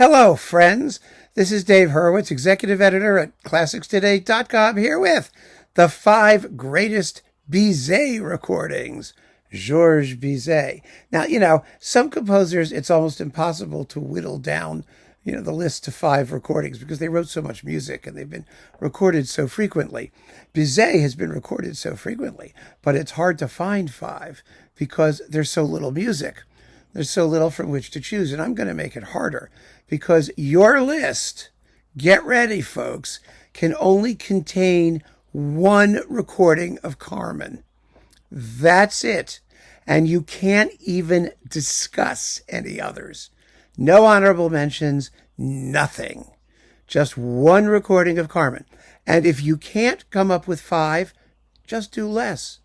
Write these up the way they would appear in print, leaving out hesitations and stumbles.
Hello, friends. This is Dave Hurwitz, executive editor at ClassicsToday.com, here with the 5 greatest Bizet recordings. Georges Bizet. Now, some composers, it's almost impossible to whittle down, the list to 5 recordings because they wrote so much music and they've been recorded so frequently. Bizet has been recorded so frequently, but it's hard to find 5 because there's so little music. There's so little from which to choose, and I'm going to make it harder because your list, get ready, folks, can only contain 1 recording of Carmen. That's it. And you can't even discuss any others. No honorable mentions, nothing. Just 1 recording of Carmen. And if you can't come up with 5, just do less.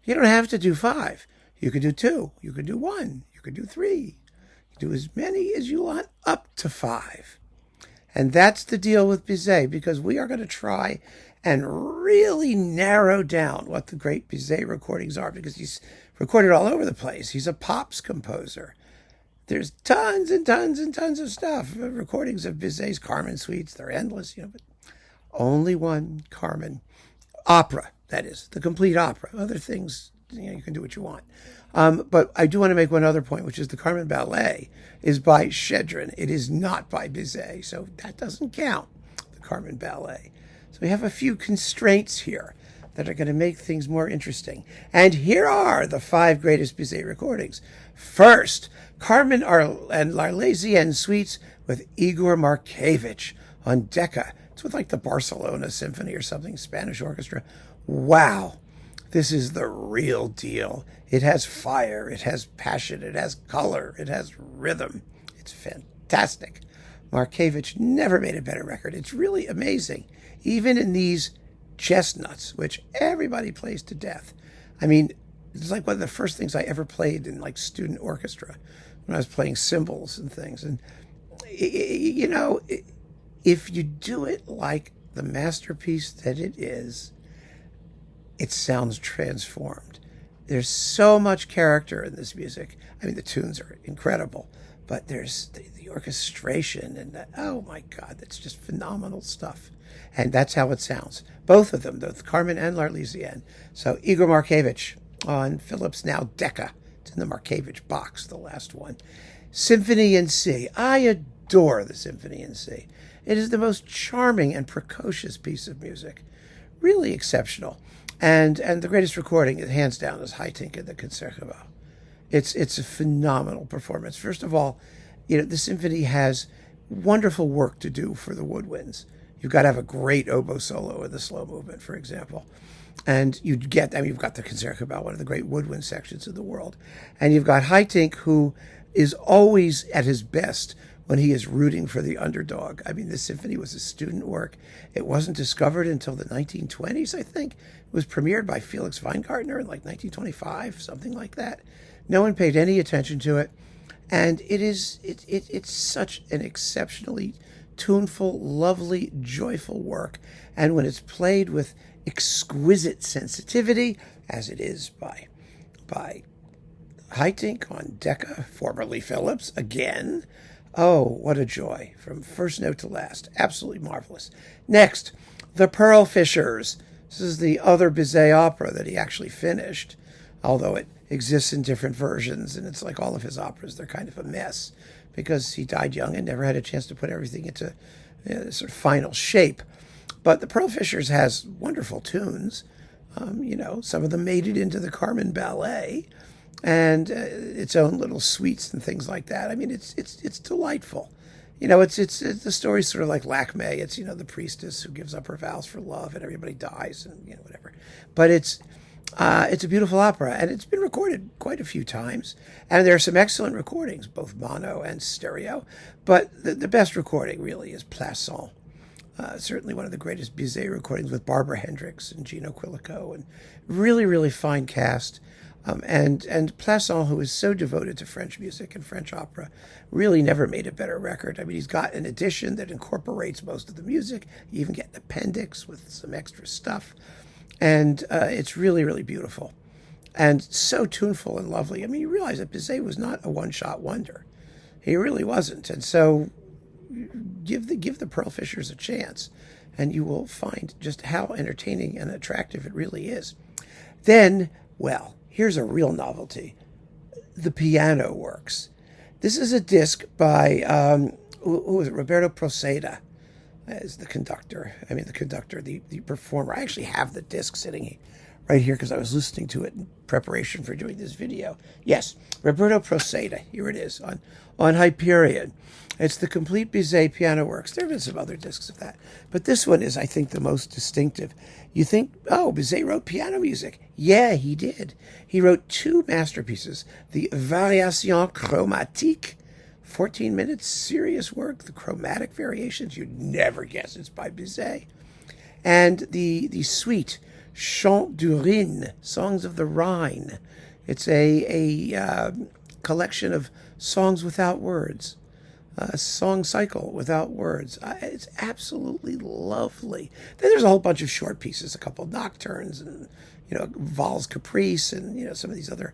You don't have to do 5. You could do 2. You could do 1. You could do 3. You could do as many as you want, up to 5. And that's the deal with Bizet, because we are going to try and really narrow down what the great Bizet recordings are, because he's recorded all over the place. He's a pops composer. There's tons and tons and tons of stuff. Recordings of Bizet's Carmen suites, they're endless, but only 1 Carmen. Opera, that is, the complete opera. Other things, you can do what you want. But I do want to make one other point, which is the Carmen Ballet is by Schedrin. It is not by Bizet, so that doesn't count, the Carmen Ballet. So we have a few constraints here that are going to make things more interesting. And here are the 5 greatest Bizet recordings. First, Carmen and l'Arlésienne suites with Igor Markevitch on Decca. It's with like the Barcelona Symphony or something, Spanish orchestra. Wow. This is the real deal. It has fire, it has passion, it has color, it has rhythm. It's fantastic. Markevitch never made a better record. It's really amazing. Even in these chestnuts, which everybody plays to death. I mean, it's like one of the first things I ever played in like student orchestra when I was playing cymbals and things. And, if you do it like the masterpiece that it is, it sounds transformed. There's so much character in this music. I mean, the tunes are incredible, but there's the orchestration and oh my God, that's just phenomenal stuff. And that's how it sounds. Both of them, both Carmen and l'Arlésienne. So Igor Markevitch on Philips' now Decca. It's in the Markevitch box, the last one. Symphony in C. I adore the Symphony in C. It is the most charming and precocious piece of music. Really exceptional. And the greatest recording, hands down, is Haitink and the Concerto. It's a phenomenal performance. First of all, the symphony has wonderful work to do for the woodwinds. You've got to have a great oboe solo in the slow movement, for example. And you've got the Concerto, one of the great woodwind sections in the world. And you've got Haitink, who is always at his best when he is rooting for the underdog. I mean, this symphony was a student work. It wasn't discovered until the 1920s, I think. It was premiered by Felix Weingartner in like 1925, something like that. No one paid any attention to it. And it's such an exceptionally tuneful, lovely, joyful work. And when it's played with exquisite sensitivity, as it is by Haitink on Decca, formerly Philips, again. Oh, what a joy, from first note to last. Absolutely marvelous. Next, The Pearl Fishers. This is the other Bizet opera that he actually finished, although it exists in different versions, and it's like all of his operas. They're kind of a mess because he died young and never had a chance to put everything into sort of final shape. But The Pearl Fishers has wonderful tunes. Some of them made it into the Carmen Ballet, and its own little suites and things like that. I mean, it's delightful. It's the story's sort of like Lakme. It's the priestess who gives up her vows for love and everybody dies and whatever. But it's a beautiful opera, and it's been recorded quite a few times. And there are some excellent recordings, both mono and stereo. But the best recording really is Plasson. Certainly one of the greatest Bizet recordings with Barbara Hendricks and Gino Quilico, and really, really fine cast. And Plasson, who is so devoted to French music and French opera, really never made a better record. I mean, he's got an edition that incorporates most of the music. You even get an appendix with some extra stuff. And it's really, really beautiful. And so tuneful and lovely. I mean, you realize that Bizet was not a one-shot wonder. He really wasn't. And so give the Pearl Fishers a chance, and you will find just how entertaining and attractive it really is. Then, well, here's a real novelty: the piano works. This is a disc by who was it? Roberto Prosseda as the conductor. The performer. I actually have the disc sitting right here because I was listening to it in preparation for doing this video. Yes, Roberto Prosseda. Here it is on Hyperion. It's the complete Bizet piano works. There have been some other discs of that, but this one is, I think, the most distinctive. You think, oh, Bizet wrote piano music. Yeah, he did. He wrote two masterpieces, the Variation chromatique, 14 minutes, serious work, the chromatic variations. You'd never guess it's by Bizet. And the suite, Chants du Rhin, Songs of the Rhine. It's a collection of songs without words, a song cycle without words. It's absolutely lovely. Then there's a whole bunch of short pieces, a couple of nocturnes and, Valse Caprice and, some of these other,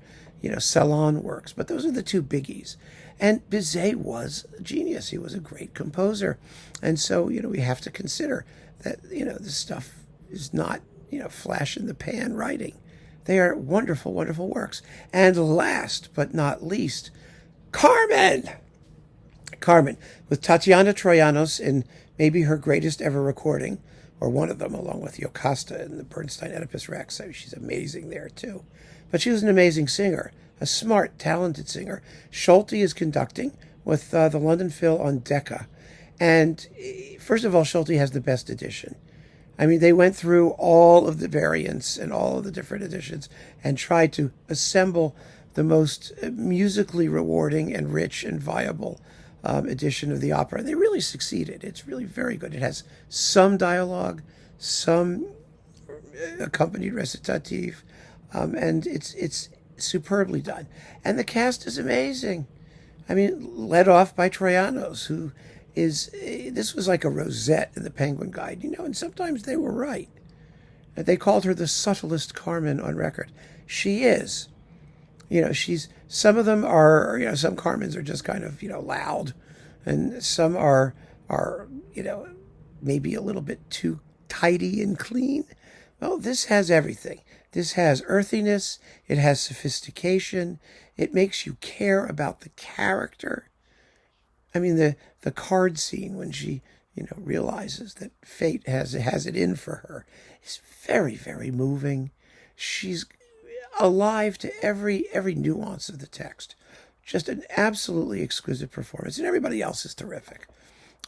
salon works. But those are the two biggies. And Bizet was a genius. He was a great composer. And so, we have to consider that, this stuff is not, flash in the pan writing. They are wonderful, wonderful works. And last but not least, Carmen, with Tatiana Troyanos in maybe her greatest ever recording, or one of them, along with Jocasta in the Bernstein Oedipus Rex. She's amazing there, too. But she was an amazing singer, a smart, talented singer. Solti is conducting with the London Phil on Decca. And first of all, Solti has the best edition. They went through all of the variants and all of the different editions and tried to assemble the most musically rewarding and rich and viable edition of the opera. They really succeeded. It's really very good. It has some dialogue, some accompanied recitative, and it's superbly done. And the cast is amazing. Led off by Troyanos, who this was like a rosette in the Penguin Guide, and sometimes they were right. They called her the subtlest Carmen on record. She is. Some of them are, some Carmens are just kind of, loud, and some are, maybe a little bit too tidy and clean. Well, this has everything. This has earthiness. It has sophistication. It makes you care about the character. The card scene when she, realizes that fate has it in for her is very, very moving. She's alive to every nuance of the text. Just an absolutely exquisite performance. And everybody else is terrific.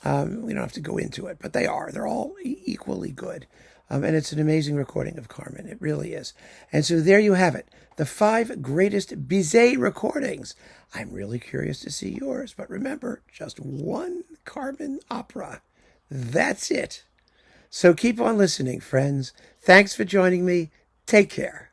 We don't have to go into it, but they are. They're all equally good. And it's an amazing recording of Carmen. It really is. And so there you have it. The 5 greatest Bizet recordings. I'm really curious to see yours. But remember, just one Carmen opera. That's it. So keep on listening, friends. Thanks for joining me. Take care.